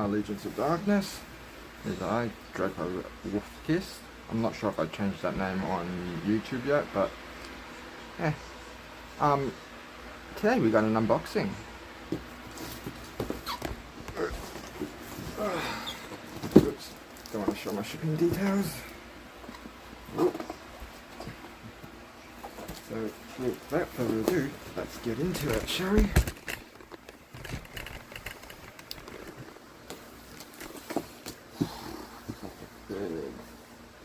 Legions of Darkness. Here's I, Draco Wolfkiss. I'm not sure if I changed that name on YouTube yet, but yeah. Today we got an unboxing. Oops, don't want to show my shipping details. So, without further ado, let's get into it, shall we?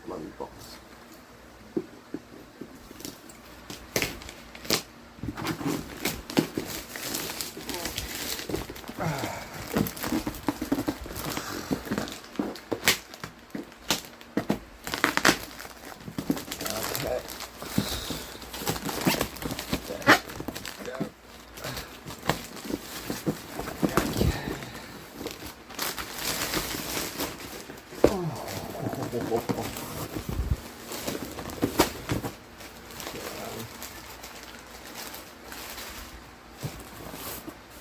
Bloody box.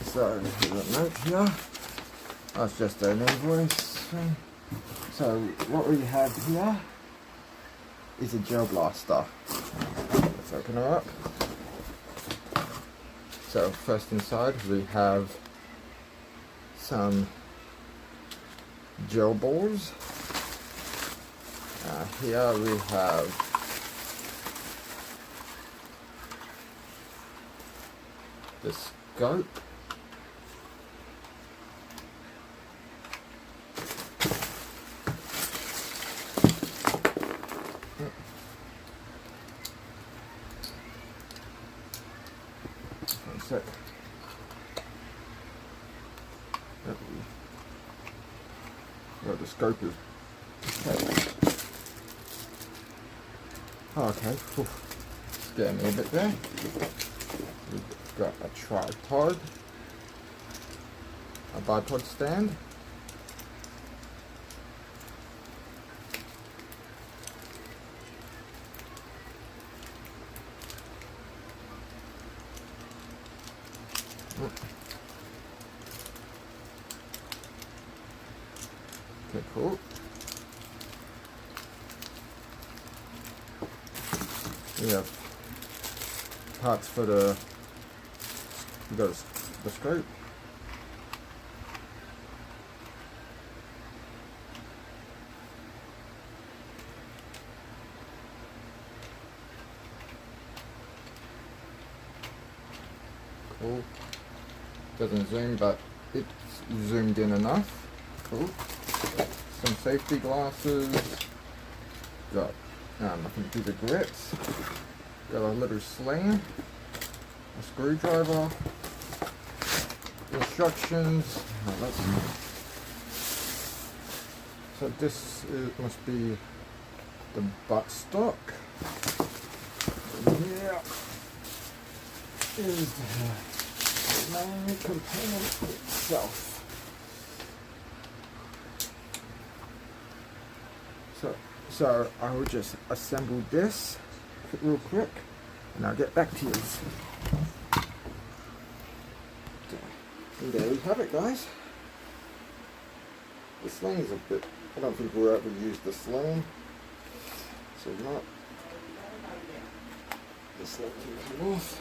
So, here's a note here. That's just an invoice thing. So, what we have here is a gel blaster. Let's open her up. So, first inside we have some gel balls. Here we have the scope. One sec. Well, the scope is okay. Okay, scared me a bit there. We've got a tripod, a bipod stand, okay, cool. We have parts for we got the scope. Cool. Doesn't zoom, but it's zoomed in enough. Cool. Some safety glasses. Got nothing to do the grits. Got a little sling, a screwdriver, instructions. So this must be the buttstock. Here is the main component itself. So I will just assemble this real quick and I'll get back to you. And there we have it, guys. The sling is a bit, I don't think we'll ever use the sling. So not, the sling can come off.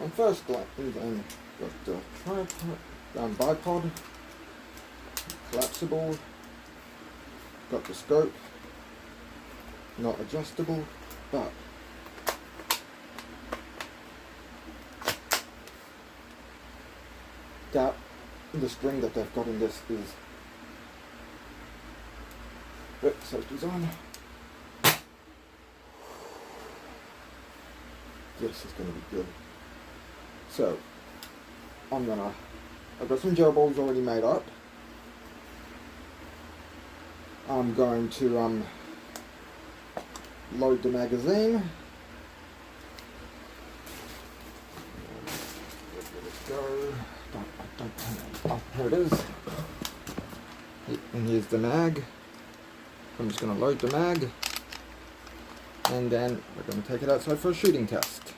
On first glance, then got the tripod, bipod, collapsible, got the scope, not adjustable, but that the string that they've got in this is safety's on. Yes, it's going to be good. So, I've got some gel balls already made up. I'm going to load the magazine. Go. Oh, here it is. And here's the mag. I'm just going to load the mag. And then we're going to take it outside for a shooting test.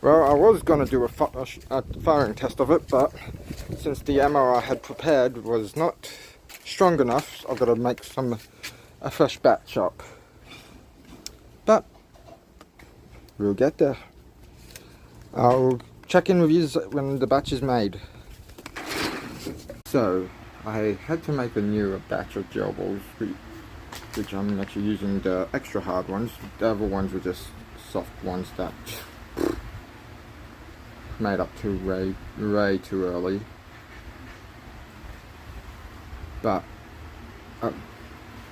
Well, I was going to do a firing test of it, but since the ammo I had prepared was not strong enough, I've got to make a fresh batch up. But we'll get there. I'll check in with you when the batch is made. So, I had to make a new batch of gel balls, which I'm actually using the extra hard ones. The other ones were just soft ones that made up too way too early. But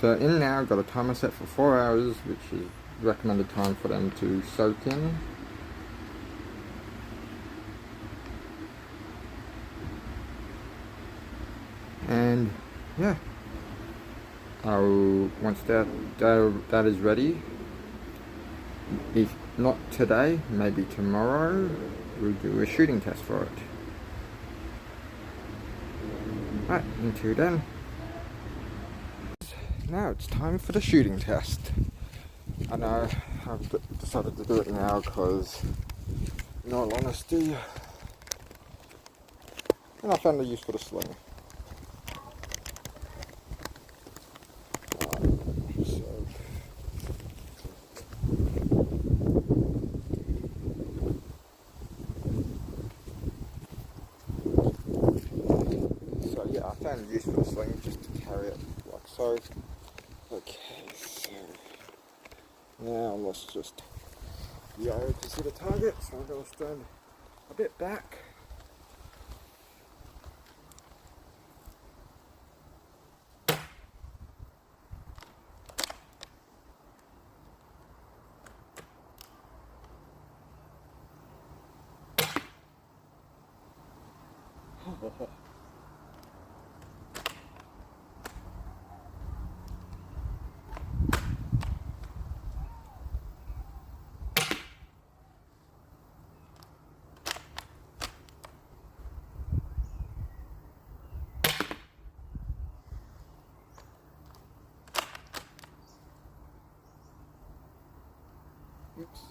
they're in now. Got a timer set for 4 hours, which is recommended time for them to soak in. And yeah, once that is ready, if not today, maybe tomorrow, we'll do a shooting test for it. Right, until then, now it's time for the shooting test. I know I've decided to do it now because, in all honesty, I found the use for the sling. I found use for the sling just to carry it like so. Okay, so now let's just yo to see the target. So I'm going to stand a bit back. Oops.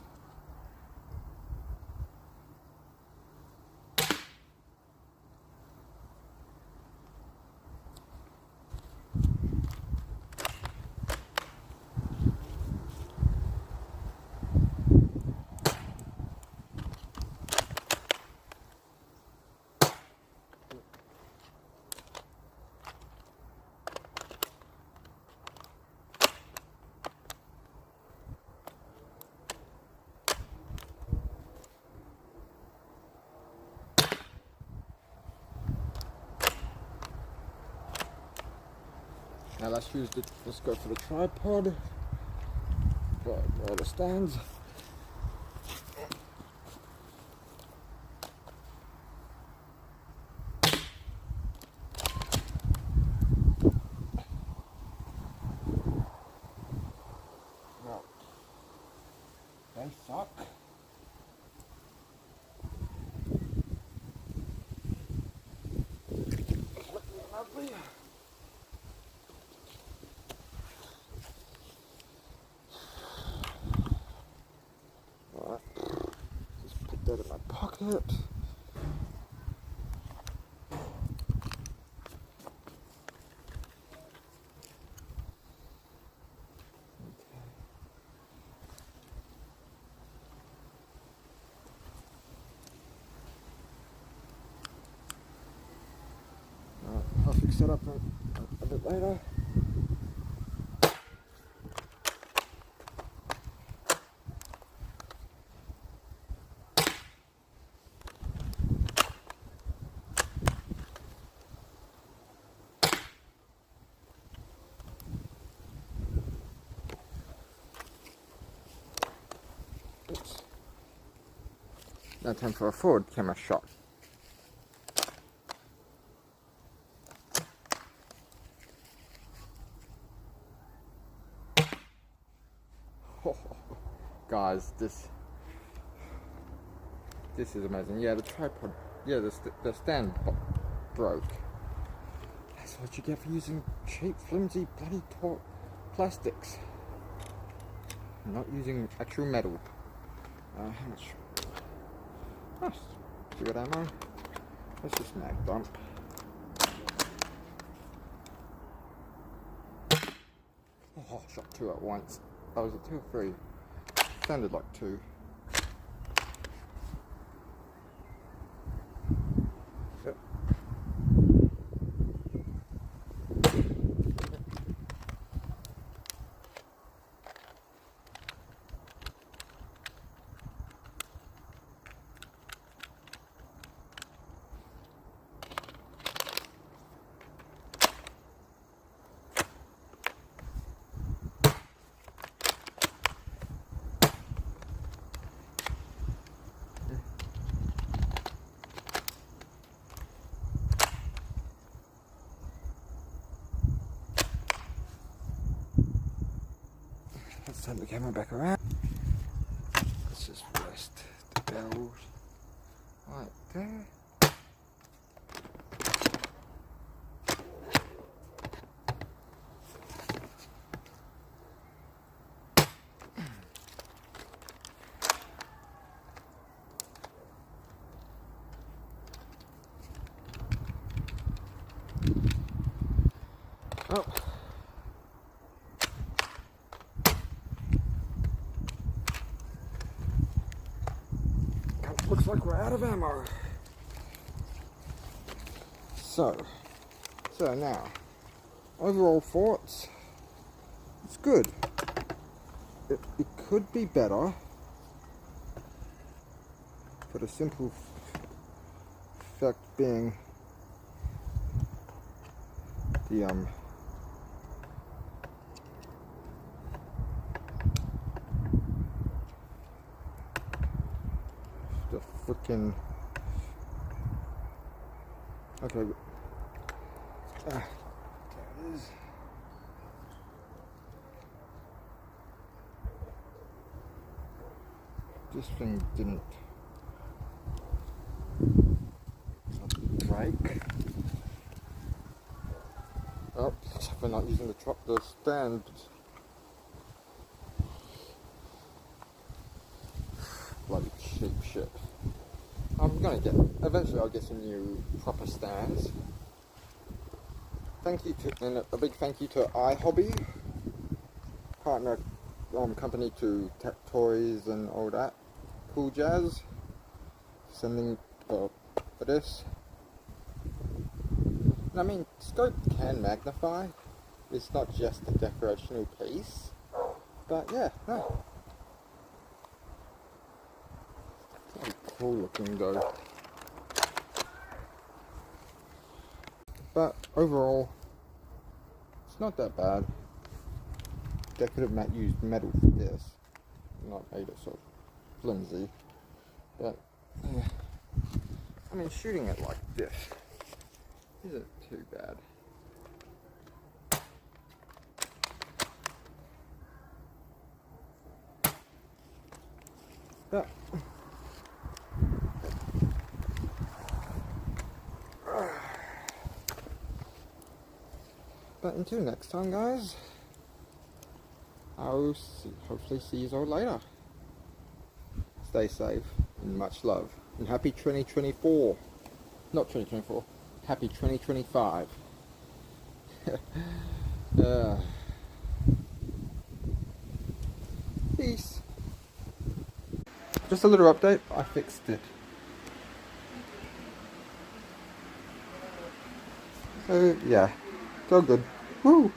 Now let's go for the tripod. Where the stands. Now, they suck. Lovely. Alright, just put that in my pocket. I'll fix that up a bit later. Oops. Now time for a forward camera shot. Guys, this is amazing. Yeah, the tripod, yeah, the stand broke. That's what you get for using cheap, flimsy, bloody plastics. Not using actual metal. How much? Oh, pretty good ammo. Let's just mag dump. Oh, I shot 2 at once. Oh, was it 2 or 3? Sounded like 2. Yep. Let's turn the camera back around. Let's just rest the barrel right there. Oh. Looks like we're out of ammo. So now, overall thoughts, it's good. It could be better, for the simple fact being the freaking okay. There it is. This thing didn't break. Oh, we're not using the stand. Bloody cheap shit. Eventually I'll get some new proper stands. And a big thank you to iHobby, partner company to Tech Toys and all that cool jazz, sending for this. And I mean, scope can magnify. It's not just a decorational piece, but yeah, no. Very cool looking though. But overall, it's not that bad. They could have used metal for this, not made it so flimsy. But yeah. I mean, shooting it like this isn't too bad. But until next time, guys, I'll hopefully see you all later. Stay safe and much love. And happy 2024. Not 2024. Happy 2025. Peace. Just a little update. I fixed it. So yeah, it's all good. Woo!